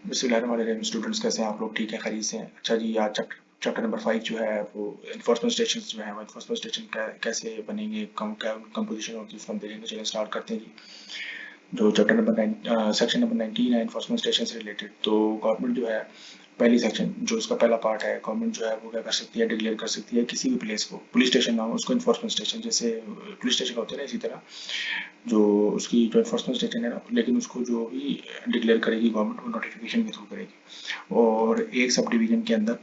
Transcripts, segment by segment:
बिस्मिल्लाहिर्रहमानिर्रहीम। स्टूडेंट्स कैसे हैं आप लोग? ठीक है, खैरियत से हैं? अच्छा जी, आज चैप्टर नंबर 5 जो है वो इन्फोर्समेंट स्टेशन जो है वो इन्फोर्समेंट स्टेशन कैसे बनेंगे, क्या कंपोजिशन होती है, उसको हम देखेंगे। चलिए स्टार्ट करते हैं जी। जो चैप्टर नंबर सेक्शन नंबर 19 है इन्फोर्समेंट स्टेशन से रिलेटेड। तो गवर्नमेंट जो है पहली सेक्शन जो उसका पहला पार्ट है, गवर्नमेंट जो है वो क्या कर सकती है, डिक्लेयर कर सकती है किसी भी प्लेस को, पुलिस स्टेशन ना हो उसको इन्फोर्समेंट स्टेशन, जैसे पुलिस स्टेशन होते हैं ना, इसी तरह जो उसकी जो इन्फोर्समेंट स्टेशन है ना, लेकिन उसको जो भी डिक्लेयर करेगी गवर्नमेंट वो नोटिफिकेशन के थ्रू करेगी। और एक सब डिवीजन के अंदर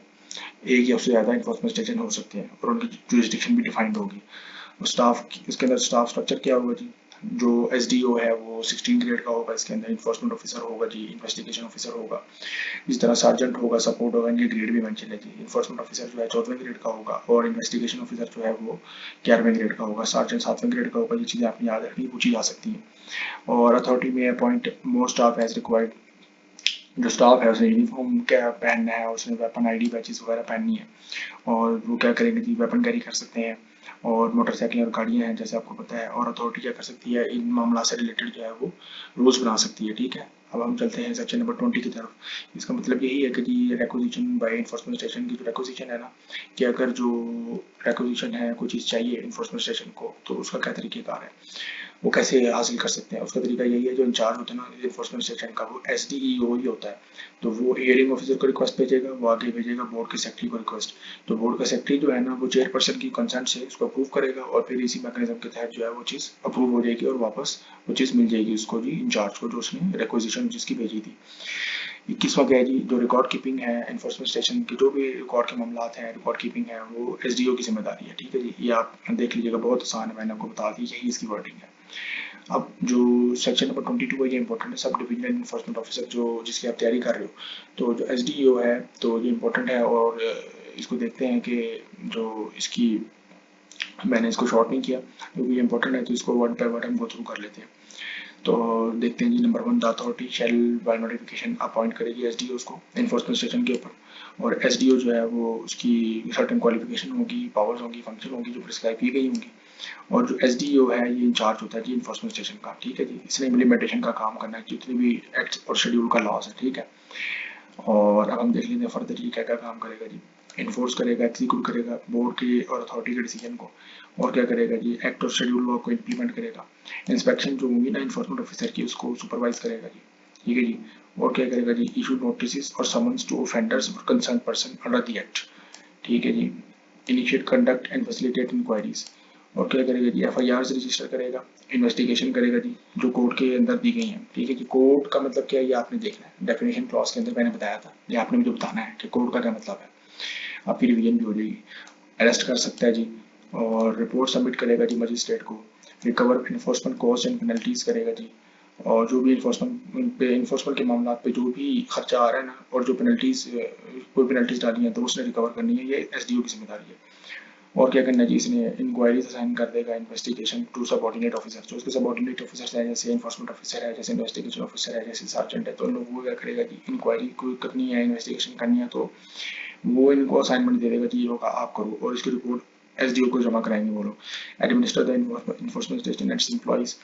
एक या उससे ज़्यादा इन्फोर्समेंट स्टेशन हो सकते हैं और उनकी जुरिस्डिक्शन भी डिफाइंड होगी। स्टाफ, इसके अंदर स्टाफ स्ट्रक्चर क्या होगा जी? जो एसडीओ है वो 16 ग्रेड का होगा, इसके अंदर इन्फोर्समेंट ऑफिसर होगा जी, इन्वेस्टिगेशन ऑफिसर होगा, इस तरह सार्जेंट होगा, सपोर्ट होगा, इनके ग्रेड भी मेंशन है जी। इन्फोर्समेंट ऑफिसर जो है 14वें ग्रेड का होगा और इन्वेस्टिगेशन ऑफिसर जो है वो 11वें ग्रेड का होगा, सार्जेंट 7वें ग्रेड का होगा। ये चीज़ें आपने याद रखनी, पूछी जा सकती हैं। और अथॉरिटी में अपॉइंट मोर स्टाफ एज रिक्वायर्ड। जो स्टाफ है उसने यूनिफॉर्म क्या पहनना है, उसने वेपन आईडी बैचेस वगैरह पहननी है। और वो क्या करेंगे जी, वेपन कैरी कर सकते हैं। और मोटरसाइकिल और गाड़ियां हैं जैसे आपको पता है। और अथॉरिटी क्या कर सकती है, इन मामला से रिलेटेड जो है वो रूल्स बना सकती है। ठीक है, अब हम चलते हैं सेक्शन नंबर 20 की तरफ। इसका मतलब यही है कि जी रिक्वेजिशन बाय इन्फोर्समेंट स्टेशन की जो रिक्वेजिशन है ना, कि अगर जो रिक्वेजिशन है कोई चीज़ चाहिए इन्फोर्समेंट स्टेशन को, तो उसका क्या तरीकेकार है, वो कैसे हासिल कर सकते हैं। उसका तरीका यही है, जो इंचार्ज होता है ना इन्फोर्समेंट सेक्शन का, वो एसडीईओ ही होता है। तो वो हियरिंग ऑफिसर को रिक्वेस्ट भेजेगा, वो आगे भेजेगा बोर्ड के सेक्रेटरी को रिक्वेस्ट। तो बोर्ड का सेक्रेटरी जो है ना वो चेयरपर्सन की कंसेंट से उसको अप्रूव करेगा और फिर इसी मैकेनिज्म के तहत जो है वो चीज़ अप्रूव हो जाएगी और वापस वो चीज़ मिल जाएगी उसको जी, इंचार्ज को, जो उसने रिक्वेजिशन जिसकी भेजी थी। 21वां क्या है जी, जो रिकॉर्ड कीपिंग है इन्फोर्समेंट स्टेशन की, जो भी रिकॉर्ड के मामला हैं, रिकॉर्ड कीपिंग है, वो एसडीओ की जिम्मेदारी है। ठीक है जी, ये आप देख लीजिएगा, बहुत आसान है, मैंने आपको बता दी, यही इसकी वर्डिंग है। अब जो सेक्शन नंबर 22 है ये इंपॉर्टेंट है, सब डिविजनल इन्फोर्समेंट ऑफिसर जो जिसकी आप तैयारी कर रहे हो। तो जो एसडीओ है तो ये इंपॉर्टेंट है। और इसको देखते हैं कि जो इसकी, मैंने इसको शॉर्ट नहीं किया क्योंकि ये इंपॉर्टेंट है, तो इसको वर्ड बाय वर्ड हम गो थ्रू कर लेते हैं। तो देखते हैं जी, number 1, the authority shall by notification appoint करेगी एसडीओ को इन्फोर्समेंट स्टेशन के ऊपर। और एसडीओ जो है वो उसकी सर्टेन क्वालिफिकेशन होगी, पावर्स होंगी, फंक्शन होंगी जो प्रिस्क्राइब की गई होंगी। और जो एसडीओ है ये इंचार्ज होता है जी इन्फोर्समेंट स्टेशन का। ठीक है जी, इसने इम्प्लीमेंटेशन का काम करना है जितनी भी एक्ट और शेड्यूल का लॉज है। ठीक है, और अब हम देख लेते हैं फर्दर ये क्या क्या काम करेगा जी। इन्फोर्स करेगा, एग्जीक्यूट करेगा बोर्ड के और अथॉरिटी के डिसीजन को। और क्या करेगा जी, एक्ट और शेड्यूल लॉ को इम्प्लीमेंट करेगा। इंस्पेक्शन जो होंगी ना इन्फोर्समेंट ऑफिसर की, उसको सुपरवाइज करेगा जी। ठीक है जी, और क्या करेगा जी, इशू नोटिस और समन्स टू ऑफेंडर्स और concern person under the act. ठीक है जी, initiate conduct and facilitate inquiries. और क्या करेगा जी, एफआईआर रजिस्टर करेगा, इन्वेस्टिगेशन करेगा जी जो कोर्ट के अंदर दी गई हैं। ठीक है जी, कोर्ट का मतलब क्या है ये आपने देखना है, डेफिनेशन क्लॉज के अंदर मैंने बताया था, ये आपने मुझे बताना है कि कोर्ट का क्या मतलब है, आपकी रिवीजन भी हो जाएगी। अरेस्ट कर सकता है जी, और रिपोर्ट सबमिट करेगा जी मजिस्ट्रेट को। Recover enforcement cost and penalties करेगा जी। और जो भी इन्फोर्समेंट के मामला पे जो भी खर्चा आ रहा है ना, और जो पेनल्टीज, कोई पेनल्टीज डाली है तो उसने रिकवर करनी है, ये एसडीओ की जिम्मेदारी है। और क्या करना है जी, इसने इंक्वायरीज असाइन कर देगा इन्वेस्टिगेशन टू सबऑर्डिनेट ऑफिसर, जो उसके सबऑर्डिनेट ऑफिसर है, जैसे इन्फोर्समेंट ऑफिसर है, जैसे इन्वेस्टिगेशन ऑफिसर है, जैसे सार्जेंट है। तो इन लोगों को क्या करेगा जी, इंक्वायरी कोई करनी है, इन्वेस्टिगेशन करनी है, तो वो इनको असाइनमेंट दे देगा जी, ये होगा आप करो, और इसकी रिपोर्ट एसडीओ को जमा कराएंगे वो लोग। Administer the enforcement station and employees,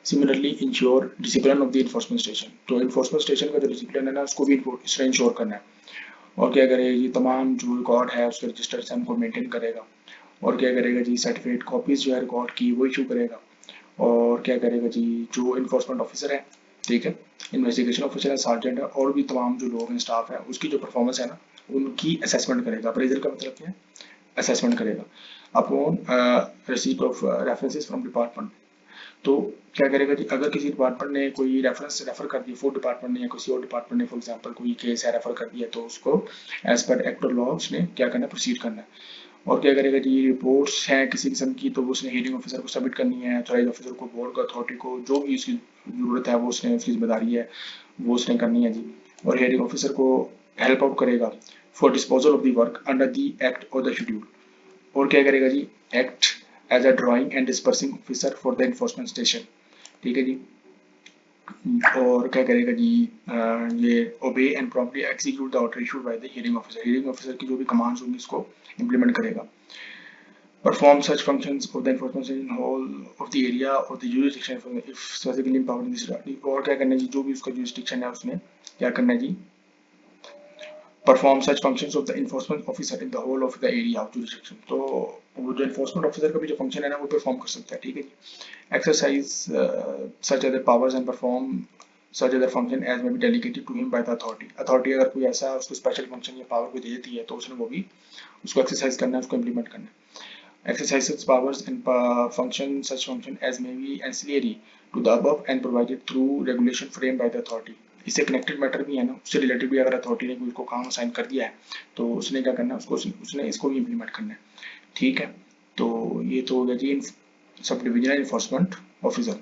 similarly ensure discipline of the enforcement station. तो इन्फोर्समेंट स्टेशन का जो डिसिप्लिन है ना उसको भी इंश्योर करना है। और क्या करेगा जी, तमाम जो रिकॉर्ड है उसके रजिस्टर से हमको मेंटेन करेगा। और क्या करेगा जी, सर्टिफिकेट कॉपीज जो है रिकॉर्ड की वो इशू करेगा। और क्या करेगा जी, जो इन्फोर्समेंट ऑफिसर है, ठीक है, इन्वेस्टिगेशन ऑफिसर है, सार्जेंट है, और भी तमाम जो लोग हैं स्टाफ है, उसकी जो परफॉर्मेंस है ना उनकी असेसमेंट करेगा। अप्रेजल का मतलब क्या है, असेसमेंट करेगा upon receipt of references from department. तो क्या करेगा जी, अगर किसी डिपार्टमेंट ने कोई रेफरेंस रेफर कर दिया, फूड डिपार्टमेंट ने या किसी और डिपार्टमेंट ने फॉर एग्जांपल कोई केस है रेफर कर दिया, तो उसको एज पर एक्ट और लॉ उसने क्या करना है, प्रोसीड करना है। और क्या करेगा जी, रिपोर्ट्स हैं किसी किस्म की तो वो उसने हियरिंग ऑफिसर को सबमिट करनी है, ऑथराइज ऑफिसर को, बोर्ड को, अथॉरिटी को, जो भी उसकी जरूरत है वो उसने, उसकी जिम्मेदारी है वो उसने करनी है जी। और हियरिंग ऑफिसर को हेल्प आउट करेगा for disposal of the work under the act और द शेड्यूल। और क्या करेगा जी, act as a drawing and dispersing officer for the enforcement station. ठीक है जी, और क्या करेगा जी, ये obey and promptly execute the order issued by the hearing officer. Hearing officer की जो भी कमांड्स होंगी उसको इंप्लीमेंट करेगा। Perform such functions of the enforcement in whole of the area of the jurisdiction if specifically empowered in this regard। और क्या करना है जी, जो भी उसका jurisdiction है उसमें क्या करना है जी, perform such functions of the enforcement officer in the whole of the area of jurisdiction. तो वो जो इन्फोर्समेंट ऑफिसर का भी जो फंक्शन है ना वो परफॉर्म कर सकता है, ठीक है जी। Exercise such other powers and perform such other function as may be delegated to him by the authority। Authority अगर कोई ऐसा उसको स्पेशल फंक्शन या पावर को दे देती है तो उसने वो भी उसको एक्सरसाइज करना है, उसको इम्प्लीमेंट करना है। Exercise such powers and function such function as may be ancillary to the above and provided through regulation framed by the authority। इससे कनेक्टेड मैटर भी है ना, उससे रिलेटेड भी अगर अथॉरिटी ने कोई उसको काम असाइन कर दिया है तो उसने क्या करना है, उसको उसने इसको भी इम्प्लीमेंट करना है, ठीक है। तो ये तो हो गया जी सब डिविजनल इन्फोर्समेंट ऑफिसर।